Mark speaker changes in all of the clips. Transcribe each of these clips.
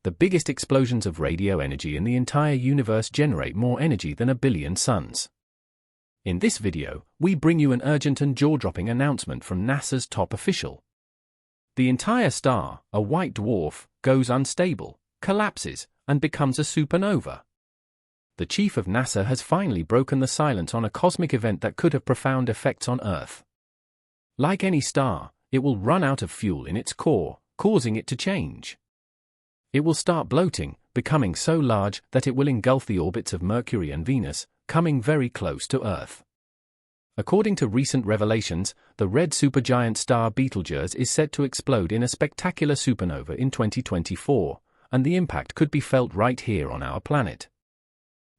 Speaker 1: The biggest explosions of radio energy in the entire universe generate more energy than 1 billion suns. In this video, we bring you an urgent and jaw-dropping announcement from NASA's top official. The entire star, a white dwarf, goes unstable, collapses, and becomes a supernova. The chief of NASA has finally broken the silence on a cosmic event that could have profound effects on Earth. Like any star, it will run out of fuel in its core, causing it to change. It will start bloating, becoming so large that it will engulf the orbits of Mercury and Venus, coming very close to Earth. According to recent revelations, the red supergiant star Betelgeuse is set to explode in a spectacular supernova in 2024, and the impact could be felt right here on our planet.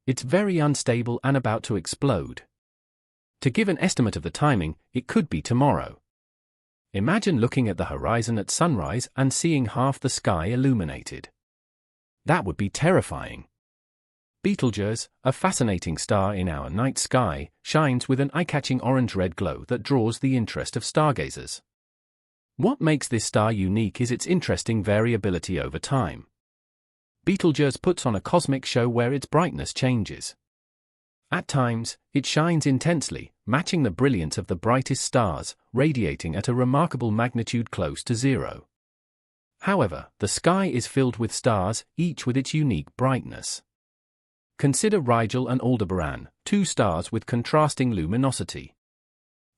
Speaker 1: It's very unstable and about to explode. To give an estimate of the timing, it could be tomorrow. Imagine looking at the horizon at sunrise and seeing half the sky illuminated. That would be terrifying. Betelgeuse, a fascinating star in our night sky, shines with an eye-catching orange-red glow that draws the interest of stargazers. What makes this star unique is its interesting variability over time. Betelgeuse puts on a cosmic show where its brightness changes. At times, it shines intensely, matching the brilliance of the brightest stars, radiating at a remarkable magnitude close to zero. However, the sky is filled with stars, each with its unique brightness. Consider Rigel and Aldebaran, two stars with contrasting luminosity.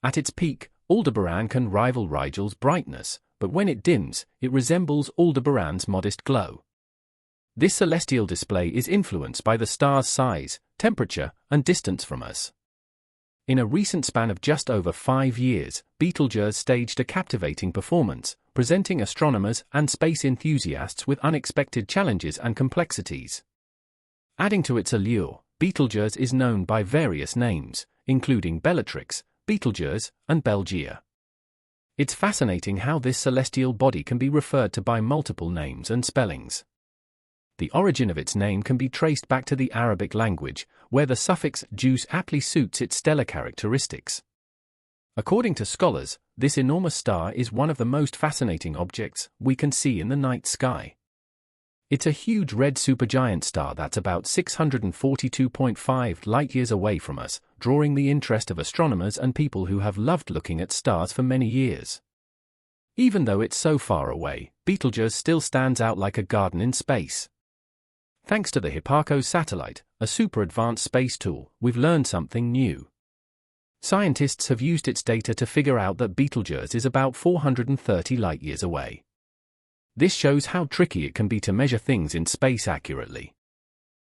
Speaker 1: At its peak, Aldebaran can rival Rigel's brightness, but when it dims, it resembles Aldebaran's modest glow. This celestial display is influenced by the star's size, temperature, and distance from us. In a recent span of just over 5 years, Betelgeuse staged a captivating performance, presenting astronomers and space enthusiasts with unexpected challenges and complexities. Adding to its allure, Betelgeuse is known by various names, including Bellatrix, Betelgeuse, and Belgea. It's fascinating how this celestial body can be referred to by multiple names and spellings. The origin of its name can be traced back to the Arabic language, where the suffix "Jus" aptly suits its stellar characteristics. According to scholars, this enormous star is one of the most fascinating objects we can see in the night sky. It's a huge red supergiant star that's about 642.5 light-years away from us, drawing the interest of astronomers and people who have loved looking at stars for many years. Even though it's so far away, Betelgeuse still stands out like a garden in space. Thanks to the Hipparcos satellite, a super-advanced space tool, we've learned something new. Scientists have used its data to figure out that Betelgeuse is about 430 light-years away. This shows how tricky it can be to measure things in space accurately.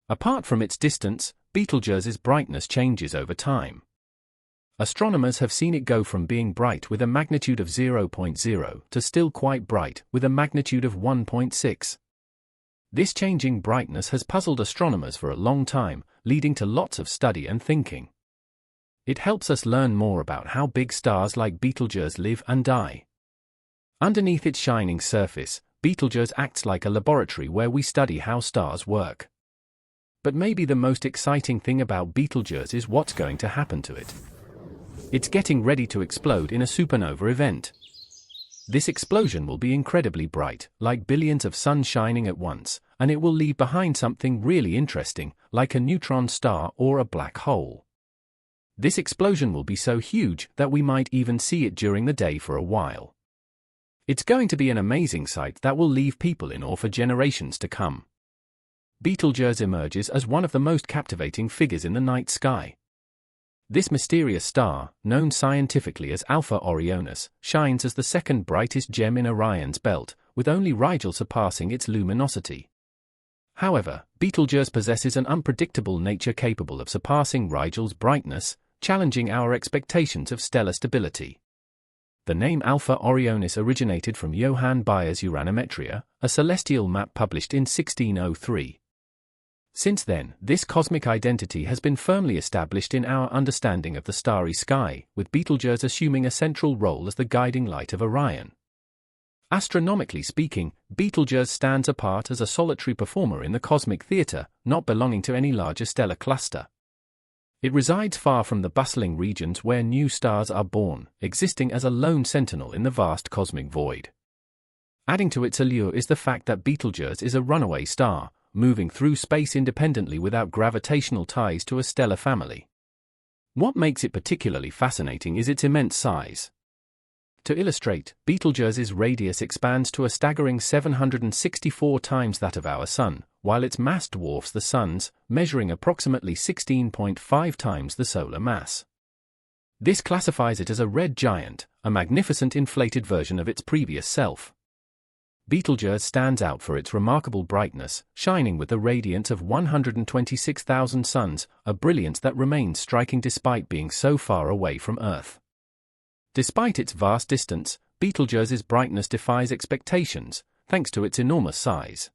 Speaker 1: Apart from its distance, Betelgeuse's brightness changes over time. Astronomers have seen it go from being bright with a magnitude of 0.0 to still quite bright with a magnitude of 1.6. This changing brightness has puzzled astronomers for a long time, leading to lots of study and thinking. It helps us learn more about how big stars like Betelgeuse live and die. Underneath its shining surface, Betelgeuse acts like a laboratory where we study how stars work. But maybe the most exciting thing about Betelgeuse is what's going to happen to it. It's getting ready to explode in a supernova event. This explosion will be incredibly bright, like billions of suns shining at once, and it will leave behind something really interesting, like a neutron star or a black hole. This explosion will be so huge that we might even see it during the day for a while. It's going to be an amazing sight that will leave people in awe for generations to come. Betelgeuse emerges as one of the most captivating figures in the night sky. This mysterious star, known scientifically as Alpha Orionis, shines as the second brightest gem in Orion's belt, with only Rigel surpassing its luminosity. However, Betelgeuse possesses an unpredictable nature capable of surpassing Rigel's brightness, challenging our expectations of stellar stability. The name Alpha Orionis originated from Johann Bayer's Uranometria, a celestial map published in 1603. Since then, this cosmic identity has been firmly established in our understanding of the starry sky, with Betelgeuse assuming a central role as the guiding light of Orion. Astronomically speaking, Betelgeuse stands apart as a solitary performer in the cosmic theater, not belonging to any larger stellar cluster. It resides far from the bustling regions where new stars are born, existing as a lone sentinel in the vast cosmic void. Adding to its allure is the fact that Betelgeuse is a runaway star, moving through space independently without gravitational ties to a stellar family. What makes it particularly fascinating is its immense size. To illustrate, Betelgeuse's radius expands to a staggering 764 times that of our Sun, while its mass dwarfs the Sun's, measuring approximately 16.5 times the solar mass. This classifies it as a red giant, a magnificent inflated version of its previous self. Betelgeuse stands out for its remarkable brightness, shining with the radiance of 126,000 suns, a brilliance that remains striking despite being so far away from Earth. Despite its vast distance, Betelgeuse's brightness defies expectations, thanks to its enormous size.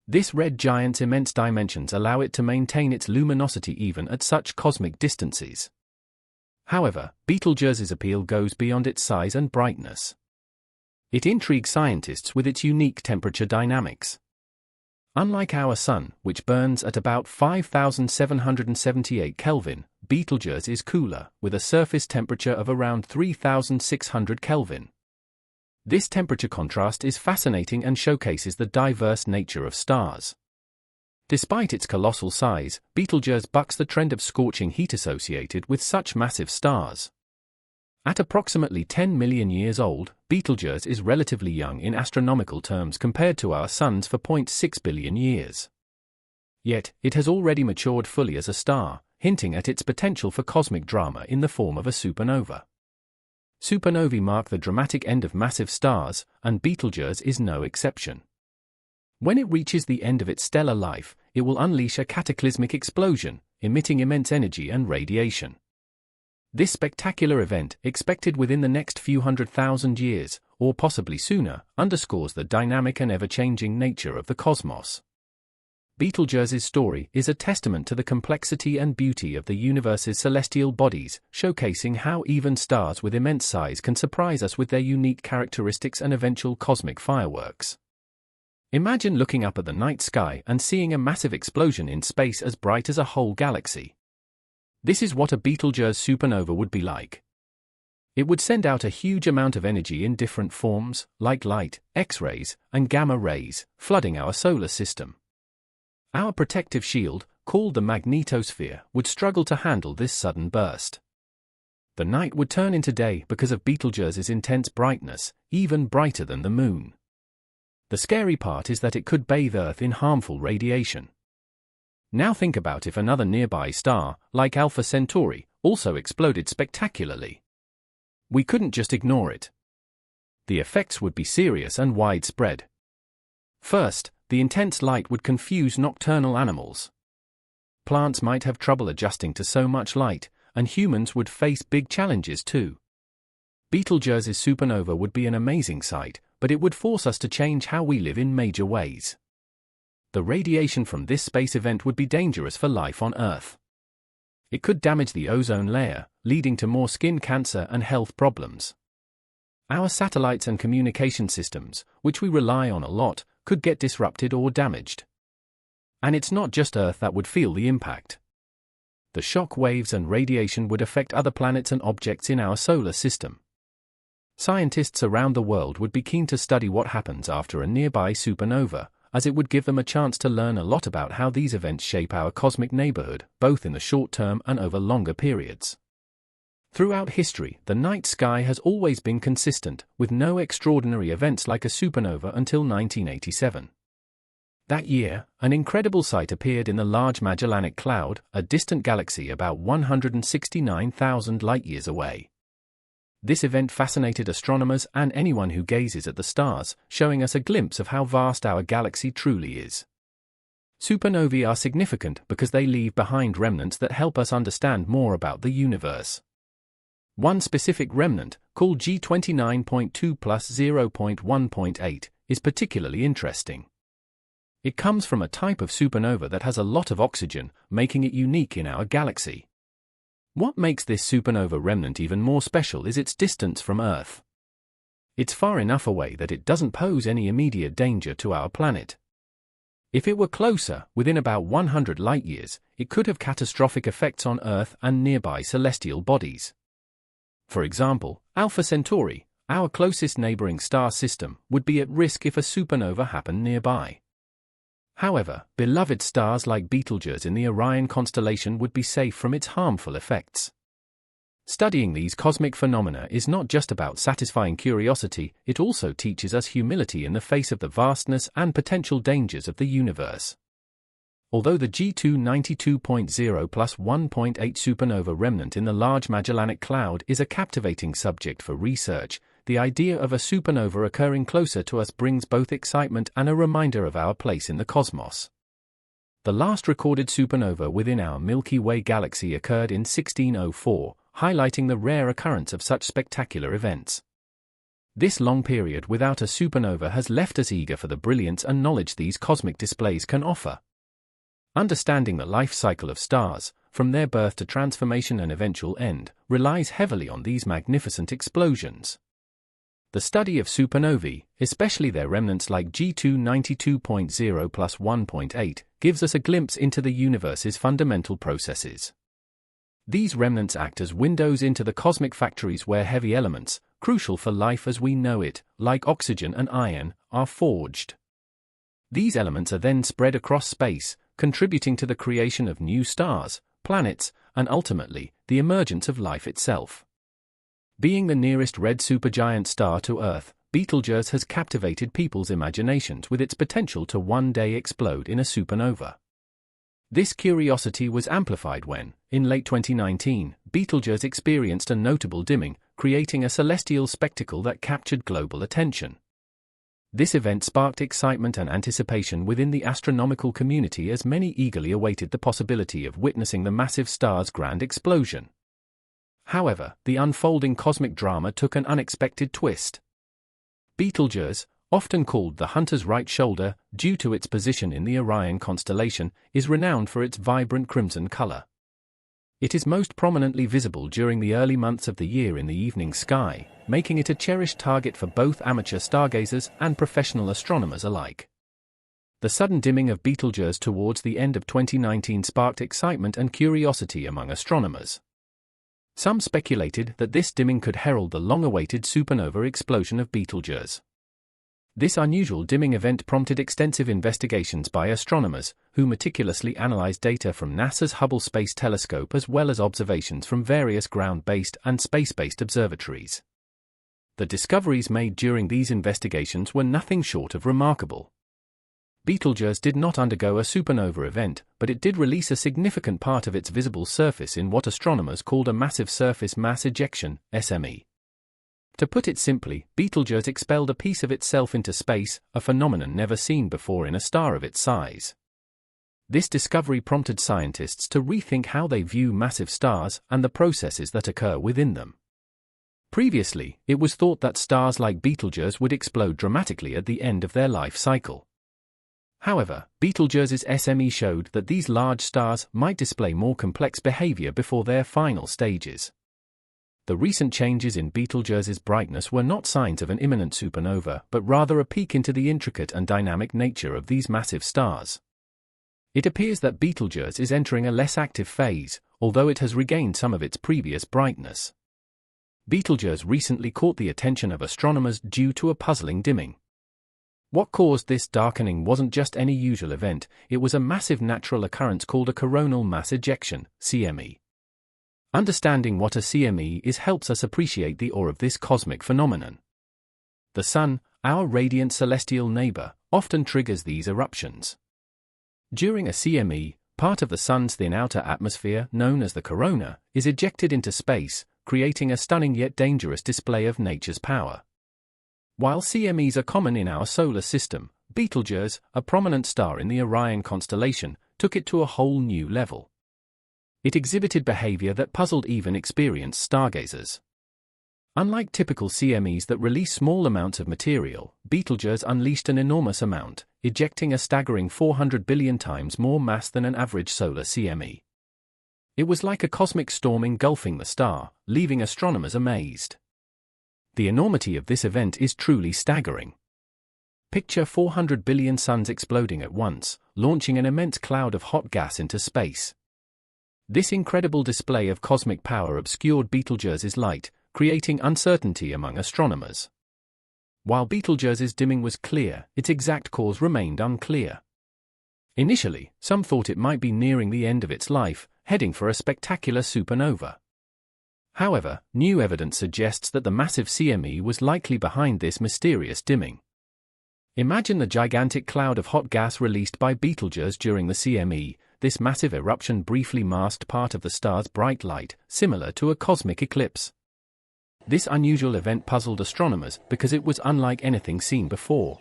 Speaker 1: This red giant's immense dimensions allow it to maintain its luminosity even at such cosmic distances. However, Betelgeuse's appeal goes beyond its size and brightness. It intrigues scientists with its unique temperature dynamics. Unlike our Sun, which burns at about 5,778 Kelvin, Betelgeuse is cooler, with a surface temperature of around 3,600 Kelvin. This temperature contrast is fascinating and showcases the diverse nature of stars. Despite its colossal size, Betelgeuse bucks the trend of scorching heat associated with such massive stars. At approximately 10 million years old, Betelgeuse is relatively young in astronomical terms compared to our Sun's 4.6 billion years. Yet, it has already matured fully as a star, hinting at its potential for cosmic drama in the form of a supernova. Supernovae mark the dramatic end of massive stars, and Betelgeuse is no exception. When it reaches the end of its stellar life, it will unleash a cataclysmic explosion, emitting immense energy and radiation. This spectacular event, expected within the next few 100,000 years, or possibly sooner, underscores the dynamic and ever-changing nature of the cosmos. Betelgeuse's story is a testament to the complexity and beauty of the universe's celestial bodies, showcasing how even stars with immense size can surprise us with their unique characteristics and eventual cosmic fireworks. Imagine looking up at the night sky and seeing a massive explosion in space as bright as a whole galaxy. This is what a Betelgeuse supernova would be like. It would send out a huge amount of energy in different forms, like light, X-rays, and gamma rays, flooding our solar system. Our protective shield, called the magnetosphere, would struggle to handle this sudden burst. The night would turn into day because of Betelgeuse's intense brightness, even brighter than the moon. The scary part is that it could bathe Earth in harmful radiation. Now think about if another nearby star, like Alpha Centauri, also exploded spectacularly. We couldn't just ignore it. The effects would be serious and widespread. First, the intense light would confuse nocturnal animals. Plants might have trouble adjusting to so much light, and humans would face big challenges too. Betelgeuse's supernova would be an amazing sight, but it would force us to change how we live in major ways. The radiation from this space event would be dangerous for life on Earth. It could damage the ozone layer, leading to more skin cancer and health problems. Our satellites and communication systems, which we rely on a lot, could get disrupted or damaged. And it's not just Earth that would feel the impact. The shock waves and radiation would affect other planets and objects in our solar system. Scientists around the world would be keen to study what happens after a nearby supernova, as it would give them a chance to learn a lot about how these events shape our cosmic neighborhood, both in the short term and over longer periods. Throughout history, the night sky has always been consistent, with no extraordinary events like a supernova until 1987. That year, an incredible sight appeared in the Large Magellanic Cloud, a distant galaxy about 169,000 light-years away. This event fascinated astronomers and anyone who gazes at the stars, showing us a glimpse of how vast our galaxy truly is. Supernovae are significant because they leave behind remnants that help us understand more about the universe. One specific remnant, called G29.2 plus 0.1.8, is particularly interesting. It comes from a type of supernova that has a lot of oxygen, making it unique in our galaxy. What makes this supernova remnant even more special is its distance from Earth. It's far enough away that it doesn't pose any immediate danger to our planet. If it were closer, within about 100 light-years, it could have catastrophic effects on Earth and nearby celestial bodies. For example, Alpha Centauri, our closest neighboring star system, would be at risk if a supernova happened nearby. However, beloved stars like Betelgeuse in the Orion constellation would be safe from its harmful effects. Studying these cosmic phenomena is not just about satisfying curiosity, it also teaches us humility in the face of the vastness and potential dangers of the universe. Although the G2 92.0 plus 1.8 supernova remnant in the Large Magellanic Cloud is a captivating subject for research, the idea of a supernova occurring closer to us brings both excitement and a reminder of our place in the cosmos. The last recorded supernova within our Milky Way galaxy occurred in 1604, highlighting the rare occurrence of such spectacular events. This long period without a supernova has left us eager for the brilliance and knowledge these cosmic displays can offer. Understanding the life cycle of stars, from their birth to transformation and eventual end, relies heavily on these magnificent explosions. The study of supernovae, especially their remnants like G2 92.0 plus 1.8, gives us a glimpse into the universe's fundamental processes. These remnants act as windows into the cosmic factories where heavy elements, crucial for life as we know it, like oxygen and iron, are forged. These elements are then spread across space, contributing to the creation of new stars, planets, and ultimately, the emergence of life itself. Being the nearest red supergiant star to Earth, Betelgeuse has captivated people's imaginations with its potential to one day explode in a supernova. This curiosity was amplified when, in late 2019, Betelgeuse experienced a notable dimming, creating a celestial spectacle that captured global attention. This event sparked excitement and anticipation within the astronomical community as many eagerly awaited the possibility of witnessing the massive star's grand explosion. However, the unfolding cosmic drama took an unexpected twist. Betelgeuse, often called the hunter's right shoulder due to its position in the Orion constellation, is renowned for its vibrant crimson color. It is most prominently visible during the early months of the year in the evening sky, making it a cherished target for both amateur stargazers and professional astronomers alike. The sudden dimming of Betelgeuse towards the end of 2019 sparked excitement and curiosity among astronomers. Some speculated that this dimming could herald the long-awaited supernova explosion of Betelgeuse. This unusual dimming event prompted extensive investigations by astronomers, who meticulously analyzed data from NASA's Hubble Space Telescope as well as observations from various ground-based and space-based observatories. The discoveries made during these investigations were nothing short of remarkable. Betelgeuse did not undergo a supernova event, but it did release a significant part of its visible surface in what astronomers called a massive surface mass ejection, SME. To put it simply, Betelgeuse expelled a piece of itself into space, a phenomenon never seen before in a star of its size. This discovery prompted scientists to rethink how they view massive stars and the processes that occur within them. Previously, it was thought that stars like Betelgeuse would explode dramatically at the end of their life cycle. However, Betelgeuse's SME showed that these large stars might display more complex behavior before their final stages. The recent changes in Betelgeuse's brightness were not signs of an imminent supernova, but rather a peek into the intricate and dynamic nature of these massive stars. It appears that Betelgeuse is entering a less active phase, although it has regained some of its previous brightness. Betelgeuse recently caught the attention of astronomers due to a puzzling dimming. What caused this darkening wasn't just any usual event, it was a massive natural occurrence called a coronal mass ejection, CME. Understanding what a CME is helps us appreciate the awe of this cosmic phenomenon. The Sun, our radiant celestial neighbor, often triggers these eruptions. During a CME, part of the Sun's thin outer atmosphere, known as the corona, is ejected into space, creating a stunning yet dangerous display of nature's power. While CMEs are common in our solar system, Betelgeuse, a prominent star in the Orion constellation, took it to a whole new level. It exhibited behavior that puzzled even experienced stargazers. Unlike typical CMEs that release small amounts of material, Betelgeuse unleashed an enormous amount, ejecting a staggering 400 billion times more mass than an average solar CME. It was like a cosmic storm engulfing the star, leaving astronomers amazed. The enormity of this event is truly staggering. Picture 400 billion suns exploding at once, launching an immense cloud of hot gas into space. This incredible display of cosmic power obscured Betelgeuse's light, creating uncertainty among astronomers. While Betelgeuse's dimming was clear, its exact cause remained unclear. Initially, some thought it might be nearing the end of its life, heading for a spectacular supernova. However, new evidence suggests that the massive CME was likely behind this mysterious dimming. Imagine the gigantic cloud of hot gas released by Betelgeuse during the CME. This massive eruption briefly masked part of the star's bright light, similar to a cosmic eclipse. This unusual event puzzled astronomers because it was unlike anything seen before.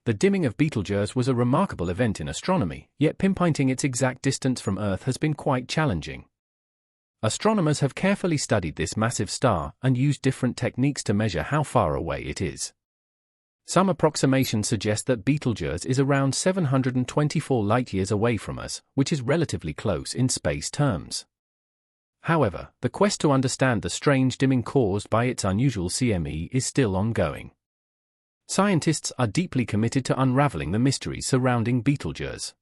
Speaker 1: The dimming of Betelgeuse was a remarkable event in astronomy, yet pinpointing its exact distance from Earth has been quite challenging. Astronomers have carefully studied this massive star and used different techniques to measure how far away it is. Some approximations suggest that Betelgeuse is around 724 light-years away from us, which is relatively close in space terms. However, the quest to understand the strange dimming caused by its unusual CME is still ongoing. Scientists are deeply committed to unraveling the mysteries surrounding Betelgeuse.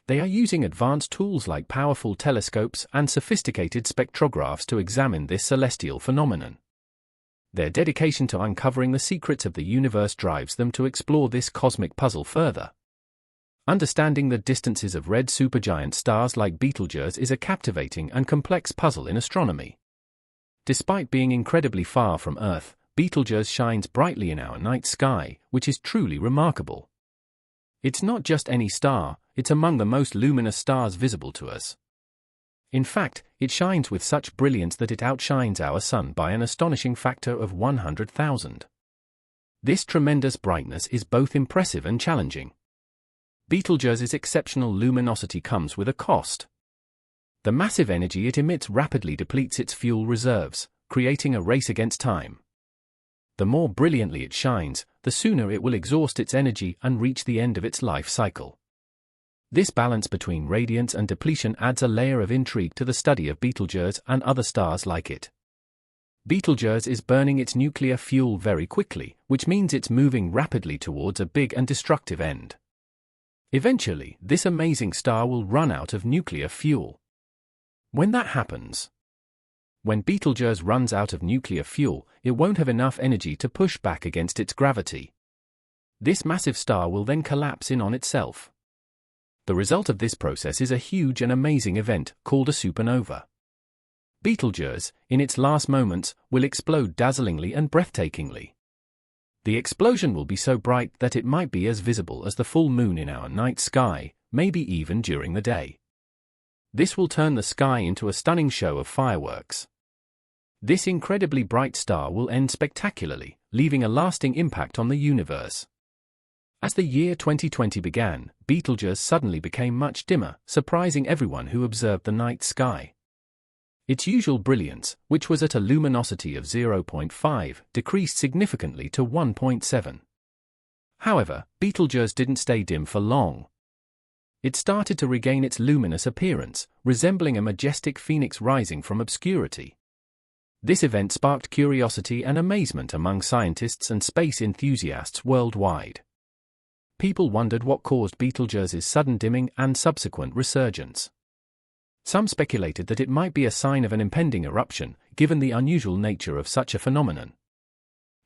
Speaker 1: They are using advanced tools like powerful telescopes and sophisticated spectrographs to examine this celestial phenomenon. Their dedication to uncovering the secrets of the universe drives them to explore this cosmic puzzle further. Understanding the distances of red supergiant stars like Betelgeuse is a captivating and complex puzzle in astronomy. Despite being incredibly far from Earth, Betelgeuse shines brightly in our night sky, which is truly remarkable. It's not just any star, it's among the most luminous stars visible to us. In fact, it shines with such brilliance that it outshines our Sun by an astonishing factor of 100,000. This tremendous brightness is both impressive and challenging. Betelgeuse's exceptional luminosity comes with a cost. The massive energy it emits rapidly depletes its fuel reserves, creating a race against time. The more brilliantly it shines, the sooner it will exhaust its energy and reach the end of its life cycle. This balance between radiance and depletion adds a layer of intrigue to the study of Betelgeuse and other stars like it. Betelgeuse is burning its nuclear fuel very quickly, which means it's moving rapidly towards a big and destructive end. Eventually, this amazing star will run out of nuclear fuel. When that happens, when Betelgeuse runs out of nuclear fuel, it won't have enough energy to push back against its gravity. This massive star will then collapse in on itself. The result of this process is a huge and amazing event, called a supernova. Betelgeuse, in its last moments, will explode dazzlingly and breathtakingly. The explosion will be so bright that it might be as visible as the full moon in our night sky, maybe even during the day. This will turn the sky into a stunning show of fireworks. This incredibly bright star will end spectacularly, leaving a lasting impact on the universe. As the year 2020 began, Betelgeuse suddenly became much dimmer, surprising everyone who observed the night sky. Its usual brilliance, which was at a luminosity of 0.5, decreased significantly to 1.7. However, Betelgeuse didn't stay dim for long. It started to regain its luminous appearance, resembling a majestic phoenix rising from obscurity. This event sparked curiosity and amazement among scientists and space enthusiasts worldwide. People wondered what caused Betelgeuse's sudden dimming and subsequent resurgence. Some speculated that it might be a sign of an impending eruption, given the unusual nature of such a phenomenon.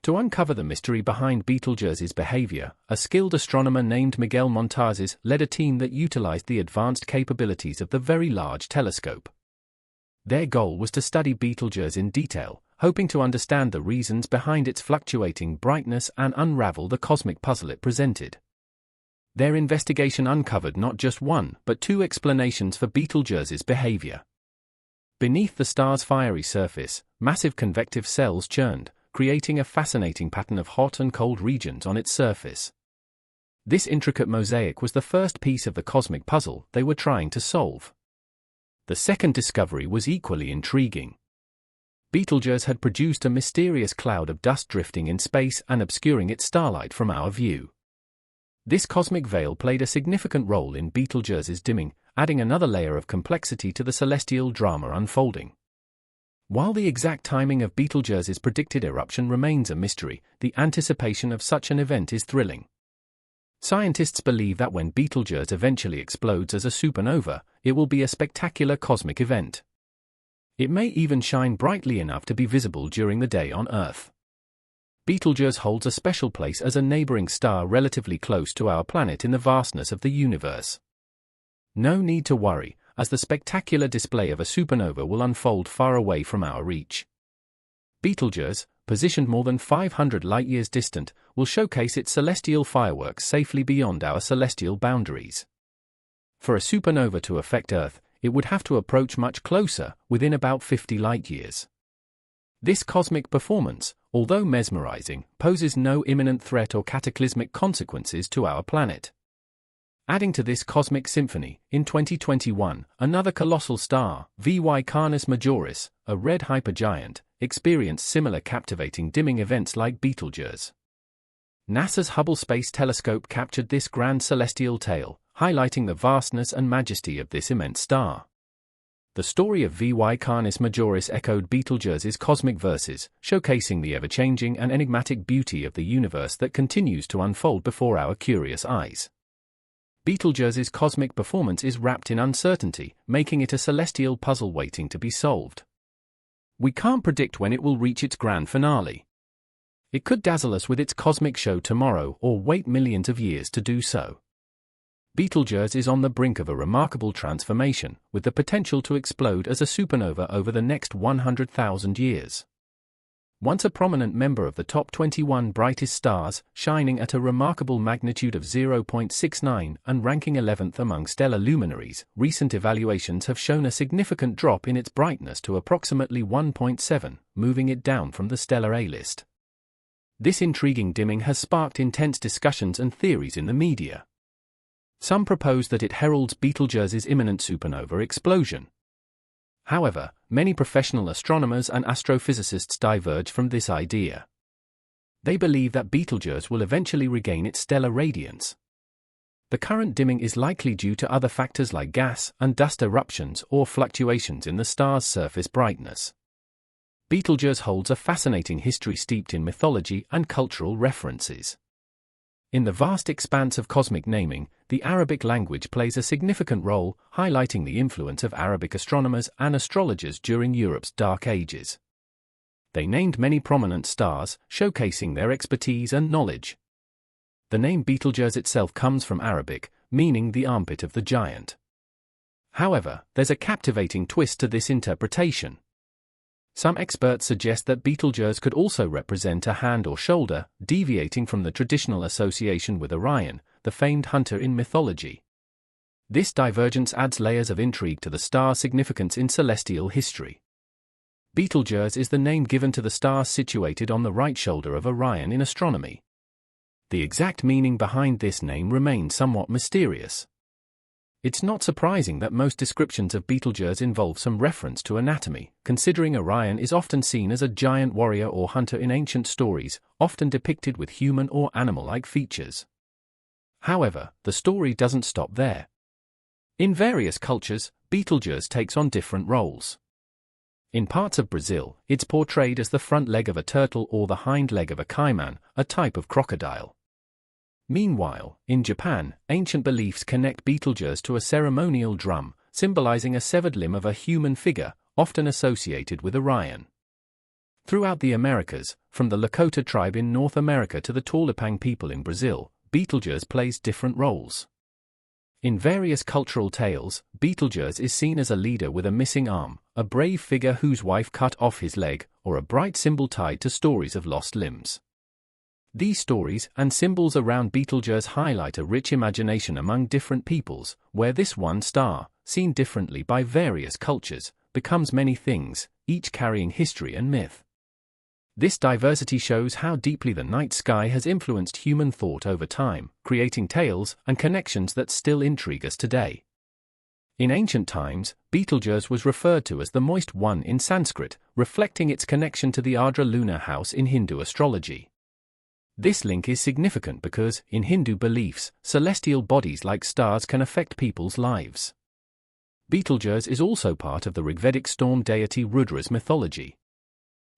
Speaker 1: To uncover the mystery behind Betelgeuse's behavior, a skilled astronomer named Miguel Montazes led a team that utilized the advanced capabilities of the Very Large Telescope. Their goal was to study Betelgeuse in detail, hoping to understand the reasons behind its fluctuating brightness and unravel the cosmic puzzle it presented. Their investigation uncovered not just one, but two explanations for Betelgeuse's behavior. Beneath the star's fiery surface, massive convective cells churned, creating a fascinating pattern of hot and cold regions on its surface. This intricate mosaic was the first piece of the cosmic puzzle they were trying to solve. The second discovery was equally intriguing. Betelgeuse had produced a mysterious cloud of dust drifting in space and obscuring its starlight from our view. This cosmic veil played a significant role in Betelgeuse's dimming, adding another layer of complexity to the celestial drama unfolding. While the exact timing of Betelgeuse's predicted eruption remains a mystery, the anticipation of such an event is thrilling. Scientists believe that when Betelgeuse eventually explodes as a supernova, it will be a spectacular cosmic event. It may even shine brightly enough to be visible during the day on Earth. Betelgeuse holds a special place as a neighboring star relatively close to our planet in the vastness of the universe. No need to worry, as the spectacular display of a supernova will unfold far away from our reach. Betelgeuse, positioned more than 500 light-years distant, will showcase its celestial fireworks safely beyond our celestial boundaries. For a supernova to affect Earth, it would have to approach much closer, within about 50 light-years. This cosmic performance, although mesmerizing, poses no imminent threat or cataclysmic consequences to our planet. Adding to this cosmic symphony, in 2021, another colossal star, VY Canis Majoris, a red hypergiant, experienced similar captivating dimming events like Betelgeuse. NASA's Hubble Space Telescope captured this grand celestial tale, highlighting the vastness and majesty of this immense star. The story of VY Canis Majoris echoed Betelgeuse's cosmic verses, showcasing the ever-changing and enigmatic beauty of the universe that continues to unfold before our curious eyes. Betelgeuse's cosmic performance is wrapped in uncertainty, making it a celestial puzzle waiting to be solved. We can't predict when it will reach its grand finale. It could dazzle us with its cosmic show tomorrow or wait millions of years to do so. Betelgeuse is on the brink of a remarkable transformation, with the potential to explode as a supernova over the next 100,000 years. Once a prominent member of the top 21 brightest stars, shining at a remarkable magnitude of 0.69 and ranking 11th among stellar luminaries, recent evaluations have shown a significant drop in its brightness to approximately 1.7, moving it down from the stellar A-list. This intriguing dimming has sparked intense discussions and theories in the media. Some propose that it heralds Betelgeuse's imminent supernova explosion. However, many professional astronomers and astrophysicists diverge from this idea. They believe that Betelgeuse will eventually regain its stellar radiance. The current dimming is likely due to other factors like gas and dust eruptions or fluctuations in the star's surface brightness. Betelgeuse holds a fascinating history steeped in mythology and cultural references. In the vast expanse of cosmic naming, the Arabic language plays a significant role, highlighting the influence of Arabic astronomers and astrologers during Europe's Dark Ages. They named many prominent stars, showcasing their expertise and knowledge. The name Betelgeuse itself comes from Arabic, meaning the armpit of the giant. However, there's a captivating twist to this interpretation. Some experts suggest that Betelgeuse could also represent a hand or shoulder, deviating from the traditional association with Orion, the famed hunter in mythology. This divergence adds layers of intrigue to the star's significance in celestial history. Betelgeuse is the name given to the star situated on the right shoulder of Orion in astronomy. The exact meaning behind this name remains somewhat mysterious. It's not surprising that most descriptions of Betelgeuse involve some reference to anatomy, considering Orion is often seen as a giant warrior or hunter in ancient stories, often depicted with human or animal-like features. However, the story doesn't stop there. In various cultures, Betelgeuse takes on different roles. In parts of Brazil, it's portrayed as the front leg of a turtle or the hind leg of a caiman, a type of crocodile. Meanwhile, in Japan, ancient beliefs connect Betelgeuse to a ceremonial drum, symbolizing a severed limb of a human figure, often associated with Orion. Throughout the Americas, from the Lakota tribe in North America to the Taulipan people in Brazil, Betelgeuse plays different roles. In various cultural tales, Betelgeuse is seen as a leader with a missing arm, a brave figure whose wife cut off his leg, or a bright symbol tied to stories of lost limbs. These stories and symbols around Betelgeuse highlight a rich imagination among different peoples, where this one star, seen differently by various cultures, becomes many things, each carrying history and myth. This diversity shows how deeply the night sky has influenced human thought over time, creating tales and connections that still intrigue us today. In ancient times, Betelgeuse was referred to as the Moist One in Sanskrit, reflecting its connection to the Ardra lunar house in Hindu astrology. This link is significant because, in Hindu beliefs, celestial bodies like stars can affect people's lives. Betelgeuse is also part of the Rigvedic storm deity Rudra's mythology.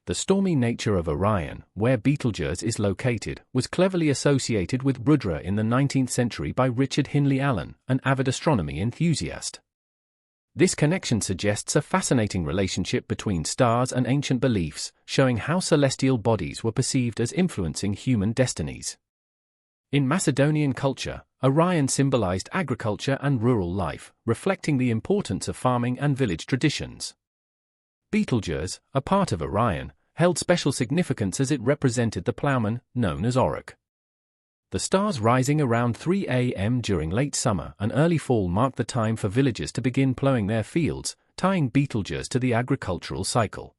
Speaker 1: The stormy nature of Orion, where Betelgeuse is located, was cleverly associated with Rudra in the 19th century by Richard Hindley Allen, an avid astronomy enthusiast. This connection suggests a fascinating relationship between stars and ancient beliefs, showing how celestial bodies were perceived as influencing human destinies. In Macedonian culture, Orion symbolized agriculture and rural life, reflecting the importance of farming and village traditions. Betelgeuse, a part of Orion, held special significance as it represented the plowman, known as Auric. The stars rising around 3 a.m. during late summer and early fall marked the time for villagers to begin plowing their fields, tying Betelgeuse to the agricultural cycle.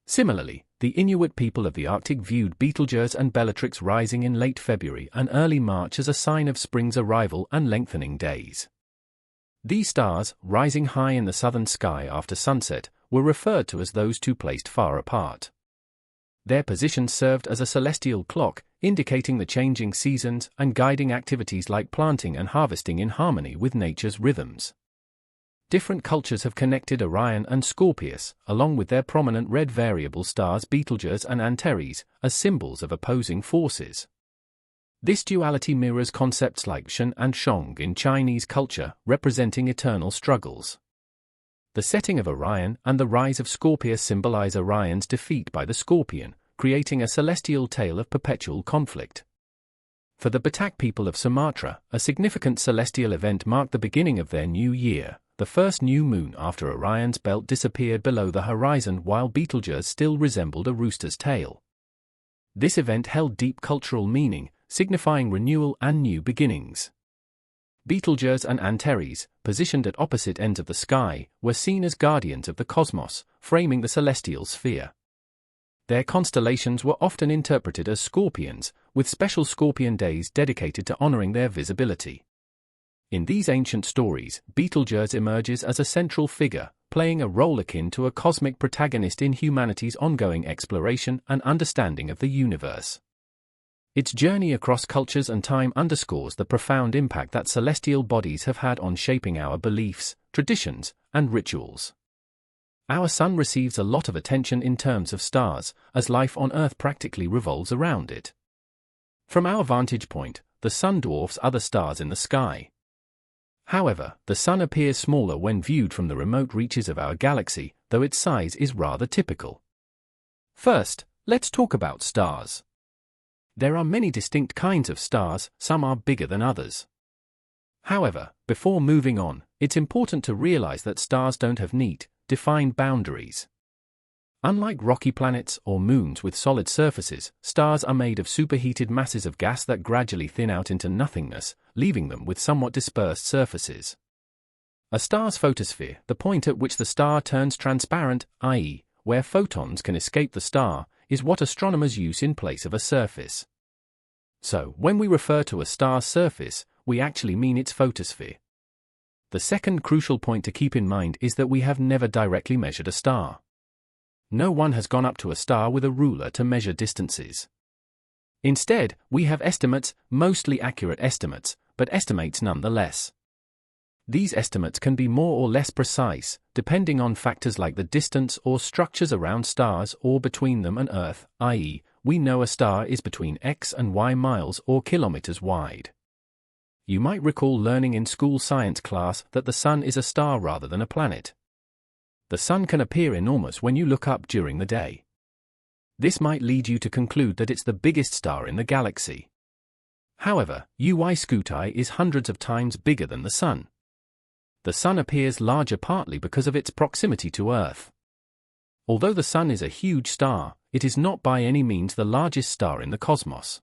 Speaker 1: Similarly, the Inuit people of the Arctic viewed Betelgeuse and Bellatrix rising in late February and early March as a sign of spring's arrival and lengthening days. These stars, rising high in the southern sky after sunset, were referred to as those two placed far apart. Their positions served as a celestial clock, indicating the changing seasons and guiding activities like planting and harvesting in harmony with nature's rhythms. Different cultures have connected Orion and Scorpius, along with their prominent red variable stars Betelgeuse and Antares, as symbols of opposing forces. This duality mirrors concepts like Shen and Shong in Chinese culture, representing eternal struggles. The setting of Orion and the rise of Scorpius symbolize Orion's defeat by the Scorpion, creating a celestial tale of perpetual conflict. For the Batak people of Sumatra, a significant celestial event marked the beginning of their new year. The first new moon after Orion's belt disappeared below the horizon while Betelgeuse still resembled a rooster's tail. This event held deep cultural meaning, signifying renewal and new beginnings. Betelgeuse and Antares, positioned at opposite ends of the sky, were seen as guardians of the cosmos, framing the celestial sphere. Their constellations were often interpreted as scorpions, with special scorpion days dedicated to honoring their visibility. In these ancient stories, Betelgeuse emerges as a central figure, playing a role akin to a cosmic protagonist in humanity's ongoing exploration and understanding of the universe. Its journey across cultures and time underscores the profound impact that celestial bodies have had on shaping our beliefs, traditions, and rituals. Our sun receives a lot of attention in terms of stars, as life on Earth practically revolves around it. From our vantage point, the sun dwarfs other stars in the sky. However, the sun appears smaller when viewed from the remote reaches of our galaxy, though its size is rather typical. First, let's talk about stars. There are many distinct kinds of stars, some are bigger than others. However, before moving on, it's important to realize that stars don't have neat, defined boundaries. Unlike rocky planets or moons with solid surfaces, stars are made of superheated masses of gas that gradually thin out into nothingness, leaving them with somewhat dispersed surfaces. A star's photosphere, the point at which the star turns transparent, i.e., where photons can escape the star, is what astronomers use in place of a surface. So, when we refer to a star's surface, we actually mean its photosphere. The second crucial point to keep in mind is that we have never directly measured a star. No one has gone up to a star with a ruler to measure distances. Instead, we have estimates, mostly accurate estimates, but estimates nonetheless. These estimates can be more or less precise, depending on factors like the distance or structures around stars or between them and Earth, i.e., we know a star is between X and Y miles or kilometers wide. You might recall learning in school science class that the sun is a star rather than a planet. The sun can appear enormous when you look up during the day. This might lead you to conclude that it's the biggest star in the galaxy. However, Uy Scuti is hundreds of times bigger than the sun. The sun appears larger partly because of its proximity to Earth. Although the sun is a huge star, it is not by any means the largest star in the cosmos.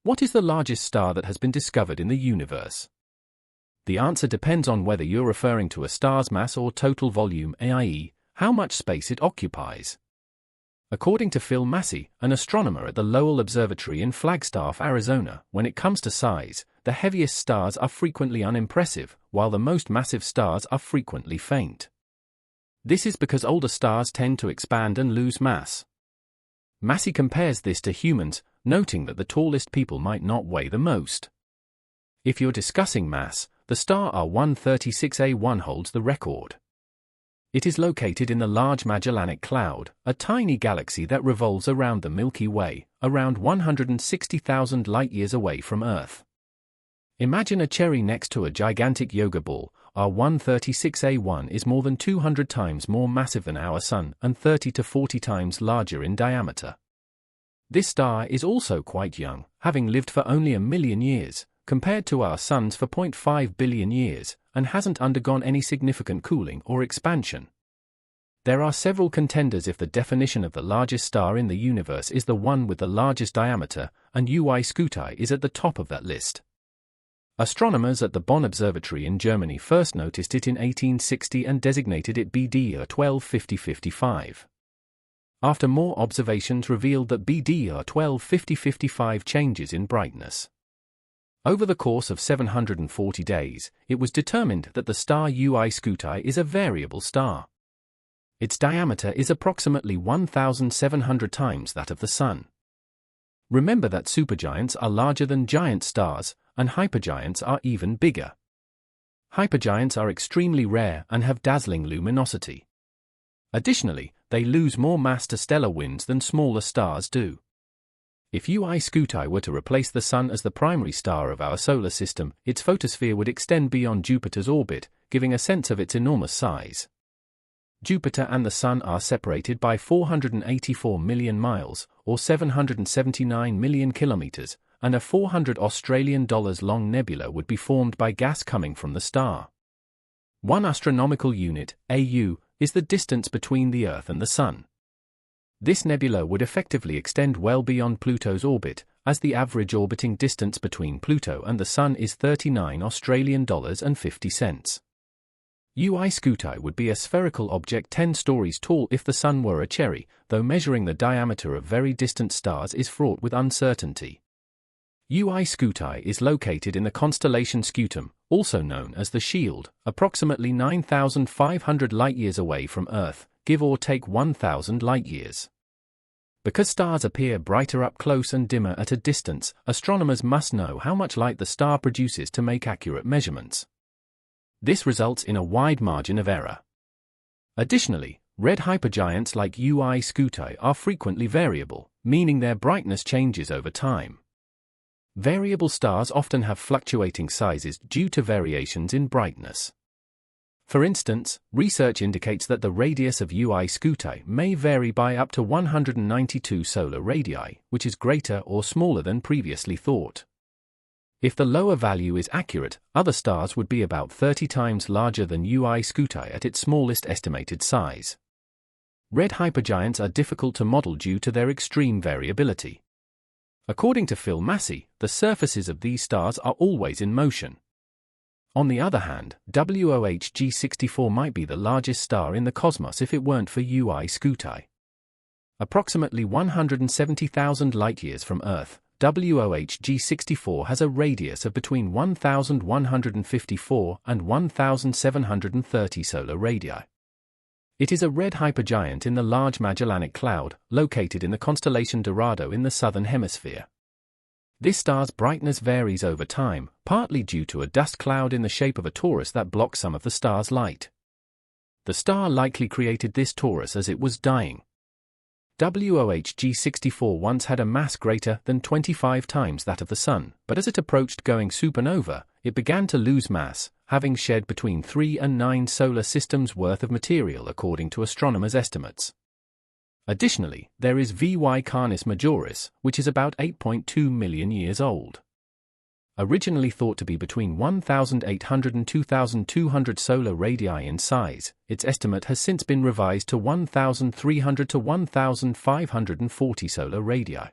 Speaker 1: What is the largest star that has been discovered in the universe? The answer depends on whether you're referring to a star's mass or total volume, i.e., how much space it occupies. According to Phil Massey, an astronomer at the Lowell Observatory in Flagstaff, Arizona, when it comes to size, the heaviest stars are frequently unimpressive, while the most massive stars are frequently faint. This is because older stars tend to expand and lose mass. Massey compares this to humans, noting that the tallest people might not weigh the most. If you're discussing mass, the star R136A1 holds the record. It is located in the Large Magellanic Cloud, a tiny galaxy that revolves around the Milky Way, around 160,000 light-years away from Earth. Imagine a cherry next to a gigantic yoga ball, R136A1 is more than 200 times more massive than our Sun and 30 to 40 times larger in diameter. This star is also quite young, having lived for only 1 million years, compared to our Sun's for 0.5 billion years, and hasn't undergone any significant cooling or expansion. There are several contenders if the definition of the largest star in the universe is the one with the largest diameter, and UY Scuti is at the top of that list. Astronomers at the Bonn Observatory in Germany first noticed it in 1860 and designated it BDR 125055. After more observations revealed that BDR 125055 changes in brightness. Over the course of 740 days, it was determined that the star UY Scuti is a variable star. Its diameter is approximately 1,700 times that of the Sun. Remember that supergiants are larger than giant stars, and hypergiants are even bigger. Hypergiants are extremely rare and have dazzling luminosity. Additionally, they lose more mass to stellar winds than smaller stars do. If UY Scuti were to replace the Sun as the primary star of our solar system, its photosphere would extend beyond Jupiter's orbit, giving a sense of its enormous size. Jupiter and the Sun are separated by 484 million miles, or 779 million kilometers, and a $400 long nebula would be formed by gas coming from the star. One astronomical unit, AU, is the distance between the Earth and the Sun. This nebula would effectively extend well beyond Pluto's orbit, as the average orbiting distance between Pluto and the Sun is $39.50. UY Scuti would be a spherical object 10 stories tall if the Sun were a cherry, though measuring the diameter of very distant stars is fraught with uncertainty. UY Scuti is located in the constellation Scutum, also known as the Shield, approximately 9,500 light-years away from Earth, give or take 1,000 light-years. Because stars appear brighter up close and dimmer at a distance, astronomers must know how much light the star produces to make accurate measurements. This results in a wide margin of error. Additionally, red hypergiants like UY Scuti are frequently variable, meaning their brightness changes over time. Variable stars often have fluctuating sizes due to variations in brightness. For instance, research indicates that the radius of UY Scuti may vary by up to 192 solar radii, which is greater or smaller than previously thought. If the lower value is accurate, other stars would be about 30 times larger than UY Scuti at its smallest estimated size. Red hypergiants are difficult to model due to their extreme variability. According to Phil Massey, the surfaces of these stars are always in motion. On the other hand, WOH G64 might be the largest star in the cosmos if it weren't for UY Scuti. Approximately 170,000 light-years from Earth, WOH G64 has a radius of between 1,154 and 1,730 solar radii. It is a red hypergiant in the Large Magellanic Cloud, located in the constellation Dorado in the southern hemisphere. This star's brightness varies over time, partly due to a dust cloud in the shape of a torus that blocks some of the star's light. The star likely created this torus as it was dying. WOH G64 once had a mass greater than 25 times that of the Sun, but as it approached going supernova, it began to lose mass, having shed between 3 and 9 solar systems worth of material according to astronomers' estimates. Additionally, there is VY Canis Majoris, which is about 8.2 million years old. Originally thought to be between 1,800 and 2,200 solar radii in size, its estimate has since been revised to 1,300 to 1,540 solar radii.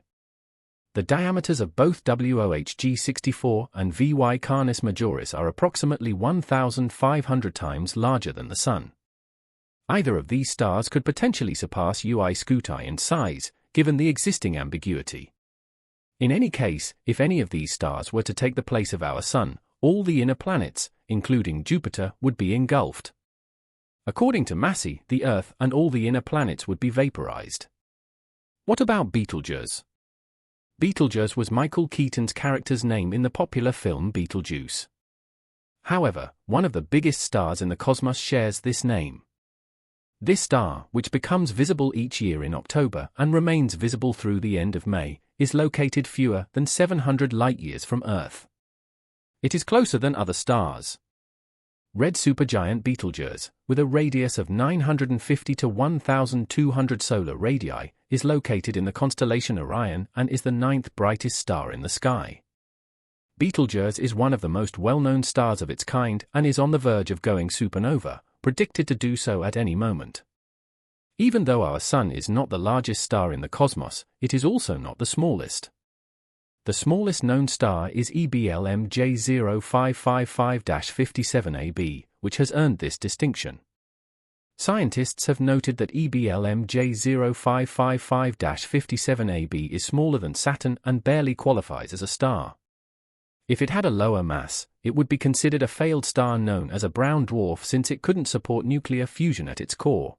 Speaker 1: The diameters of both WOH G64 and VY Canis Majoris are approximately 1,500 times larger than the Sun. Either of these stars could potentially surpass UY Scuti in size, given the existing ambiguity. In any case, if any of these stars were to take the place of our Sun, all the inner planets, including Jupiter, would be engulfed. According to Massey, the Earth and all the inner planets would be vaporized. What about Betelgeuse? Betelgeuse was Michael Keaton's character's name in the popular film Beetlejuice. However, one of the biggest stars in the cosmos shares this name. This star, which becomes visible each year in October and remains visible through the end of May, is located fewer than 700 light-years from Earth. It is closer than other stars. Red supergiant Betelgeuse, with a radius of 950 to 1,200 solar radii, is located in the constellation Orion and is the ninth brightest star in the sky. Betelgeuse is one of the most well-known stars of its kind and is on the verge of going supernova, predicted to do so at any moment. Even though our Sun is not the largest star in the cosmos, it is also not the smallest. The smallest known star is EBLM J0555-57ab, which has earned this distinction. Scientists have noted that EBLM J0555-57ab is smaller than Saturn and barely qualifies as a star. If it had a lower mass, it would be considered a failed star known as a brown dwarf since it couldn't support nuclear fusion at its core.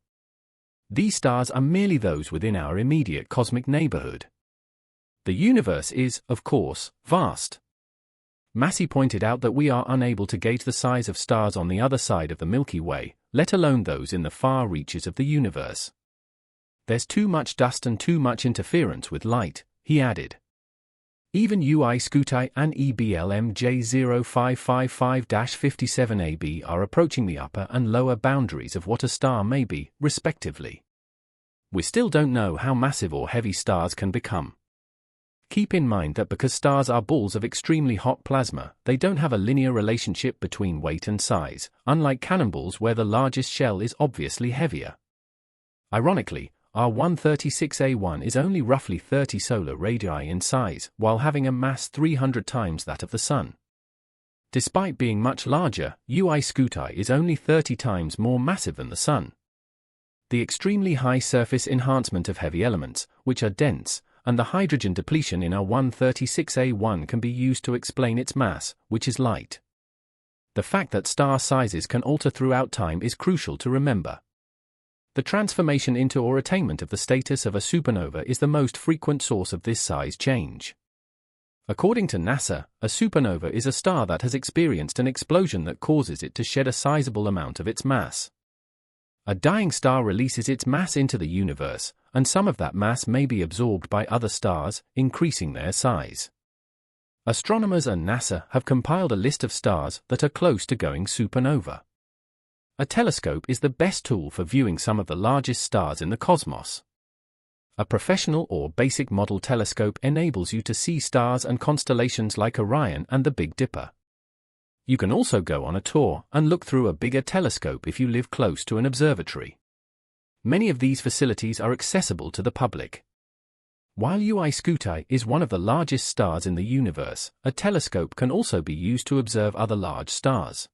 Speaker 1: These stars are merely those within our immediate cosmic neighborhood. The universe is, of course, vast. Massey pointed out that we are unable to gauge the size of stars on the other side of the Milky Way, let alone those in the far reaches of the universe. There's too much dust and too much interference with light, he added. Even UI Scuti and EBLM J0555-57ab are approaching the upper and lower boundaries of what a star may be, respectively. We still don't know how massive or heavy stars can become. Keep in mind that because stars are balls of extremely hot plasma, they don't have a linear relationship between weight and size, unlike cannonballs where the largest shell is obviously heavier. Ironically, our 136A1 is only roughly 30 solar radii in size, while having a mass 300 times that of the Sun. Despite being much larger, UI Scuti is only 30 times more massive than the Sun. The extremely high surface enhancement of heavy elements, which are dense, and the hydrogen depletion in our 136A1 can be used to explain its mass, which is light. The fact that star sizes can alter throughout time is crucial to remember. The transformation into or attainment of the status of a supernova is the most frequent source of this size change. According to NASA, a supernova is a star that has experienced an explosion that causes it to shed a sizable amount of its mass. A dying star releases its mass into the universe, and some of that mass may be absorbed by other stars, increasing their size. Astronomers and NASA have compiled a list of stars that are close to going supernova. A telescope is the best tool for viewing some of the largest stars in the cosmos. A professional or basic model telescope enables you to see stars and constellations like Orion and the Big Dipper. You can also go on a tour and look through a bigger telescope if you live close to an observatory. Many of these facilities are accessible to the public. While UI Scuti is one of the largest stars in the universe, a telescope can also be used to observe other large stars.